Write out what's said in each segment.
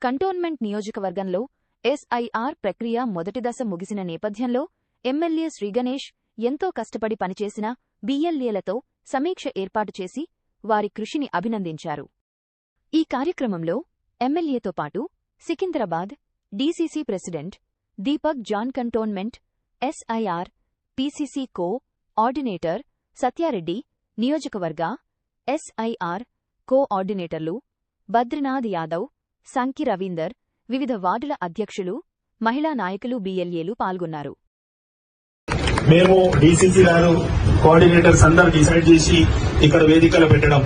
Cantonment నియోజకవర్గంలో SIR ప్రక్రియ మొదటి దశ ముగిసిన నేపథ్యంలో ఎమ్మెల్యే శ్రీగణేష్ ఎంతో కష్టపడి పనిచేసిన బిఎల్ఏలతో సమీక్ష ఏర్పాటు చేసి వారి కృషిని అభినందించారు. ఈ కార్యక్రమంలో ఎమ్మెల్యేతో పాటు Secunderabad DCC president Deepak John, cantonment SIR PCC coordinator Satya Reddy, నియోజకవర్గ ఎస్ఐఆర్ కో-ఆర్డినేటర్లు బద్రీనాథ్ యాదవ్, సంకి రవీందర్, వివిధ వార్డుల అధ్యక్షులు, మహిళా నాయకులు, బిఎల్ఏలు పాల్గొన్నారు. మేము డీసీసీ గారు కోఆర్డినేటర్స్ అందరూ డిసైడ్ చేసి ఇక్కడ వేదికలు పెట్టడం,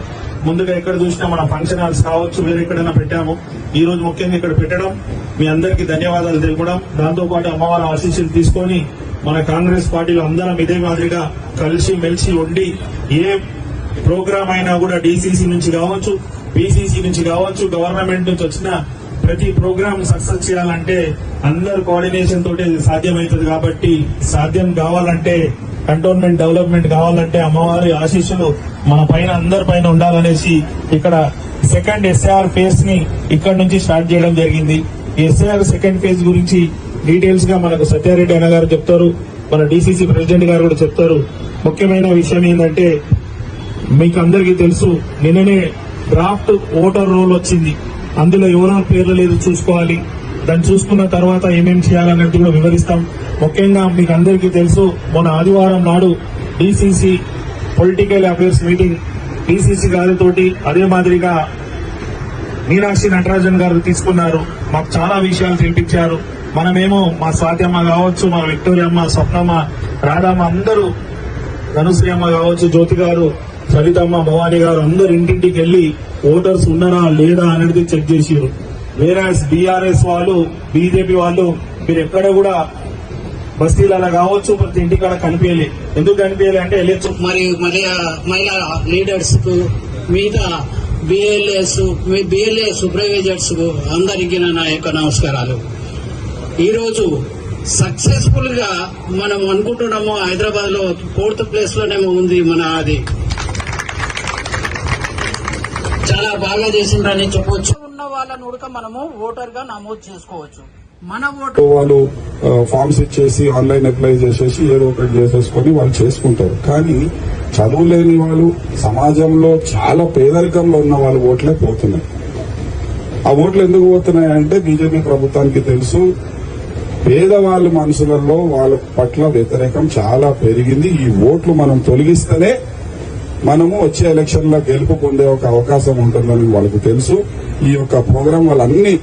ముందుగా ఎక్కడ చూసినా మన ఫంక్షన్ హాల్స్ కావచ్చు, వేరెక్కడైనా పెట్టాము. ఈ రోజు ముఖ్యంగా ఇక్కడ పెట్టడం మీ అందరికీ ధన్యవాదాలు తెలుపడం, దాంతోపాటు అమ్మవారి ఆశీస్సులు తీసుకొని మన కాంగ్రెస్ పార్టీలో అందరం ఇదే మాదిరిగా కలిసి మెలిసి ఉండి ఏ ప్రోగ్రామ్ అయినా కూడా డీసీసీ నుంచి కావచ్చు, పీసీసీ నుంచి కావచ్చు, గవర్నమెంట్ నుంచి వచ్చిన ప్రతి ప్రోగ్రామ్ సక్సెస్ చేయాలంటే అందరు కోఆర్డినేషన్ తోటి సాధ్యమవుతుంది. కాబట్టి సాధ్యం కావాలంటే, కంటోన్మెంట్ డెవలప్మెంట్ కావాలంటే అమ్మవారి ఆశీస్సులు మన పైన అందరి పైన ఉండాలనేసి ఇక్కడ సెకండ్ ఎస్ఐఆర్ ఫేజ్ ని ఇక్కడ నుంచి స్టార్ట్ చేయడం జరిగింది. ఎస్ఐఆర్ సెకండ్ ఫేజ్ గురించి డీటెయిల్స్ గా మనకు సత్యారెడ్డి అన్న గారు చెప్తారు, మన డీసీసీ ప్రెసిడెంట్ గారు కూడా చెప్తారు. ముఖ్యమైన విషయం ఏంటంటే మీకు అందరికీ తెలుసు, నిన్ననే డ్రాఫ్ట్ ఓటర్ రోల్ వచ్చింది. అందులో ఎవరెవరి పేర్లు లేదు చూసుకోవాలి. దాన్ని చూసుకున్న తర్వాత ఏమేం చేయాలన్నట్టు కూడా వివరిస్తాం. ముఖ్యంగా మీకు అందరికీ తెలుసు, మొన్న ఆదివారం నాడు DCC political affairs meeting DCC గారితోటి అదే మాదిరిగా మీనాక్షి నటరాజన్ గారు తీసుకున్నారు. మాకు చాలా విషయాలు తెలిపించారు. మనమేమో మా స్వాత్యమ్మ కావచ్చు, మా విక్టోరియమ్మ, స్వప్నమ్మ, రాధమ్మ, అందరూ ధనుశ్రీయమ్మ కావచ్చు, జ్యోతి గారు, సరితమ్మ, భవానీ గారు అందరు ఇంటింటికి వెళ్లి ఓటర్స్ ఉన్నారా లేదా అనేది చెక్ చేసారు. వేరే బీఆర్ఎస్ వాళ్ళు, బీజేపీ వాళ్ళు మీరు ఎక్కడ కూడా బస్తీలలో కావచ్చు ప్రతి ఇంటికాడ కనిపించలే. ఎందుకు కనిపించలే అంటే మరియు మహిళా లీడర్స్ కు, మిగతా బిఎల్ఏ సూపర్వైజర్స్ కు అందరికీ నా యొక్క నమస్కారాలు. ఈరోజు సక్సెస్ఫుల్ గా మనం అనుకుంటున్నాము హైదరాబాద్ లో 4th ప్లేస్ లోనేమో ఉంది మన అది. చాలా బాగా చేసిందని చెప్పవచ్చు. ఉన్న వాళ్ళను కూడా మనము ఓటర్ గా నమోదు చేసుకోవచ్చు. మన ఓటర్ వాళ్ళు ఫామ్స్ ఇచ్చేసి ఆన్లైన్ అప్లై చేసేసి ఏదో ఒకటి చేసేసుకుని వాళ్ళు చేసుకుంటారు. కానీ చదువు లేని వాళ్ళు, సమాజంలో చాలా పేదరికంలో ఉన్న వాళ్ళు ఓట్లే పోతున్నాయి. ఆ ఓట్లు ఎందుకు పోతున్నాయంటే బీజేపీ ప్రభుత్వానికి తెలుసు, పేదవాళ్ళ మనసులలో వాళ్ళ పట్ల వ్యతిరేకం చాలా పెరిగింది. ఈ ఓట్లు మనం తొలగిస్తేనే మనము వచ్చే ఎలక్షన్ లో గెలుపు పొందే ఒక అవకాశం ఉంటుందని వాళ్ళకు తెలుసు. ఈ యొక్క ప్రోగ్రాం వాళ్ళన్ని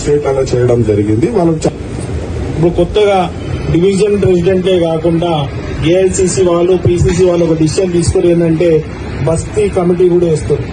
స్టేట్లలో చేయడం జరిగింది. వాళ్ళకి ఇప్పుడు కొత్తగా డివిజన్ ప్రెసిడెంటే కాకుండా ఏఐసీసీ వాళ్ళు, పీసీసీ వాళ్ళు ఒక డిసిషన్ తీసుకుని ఏంటంటే బస్తీ కమిటీ కూడా వేస్తారు.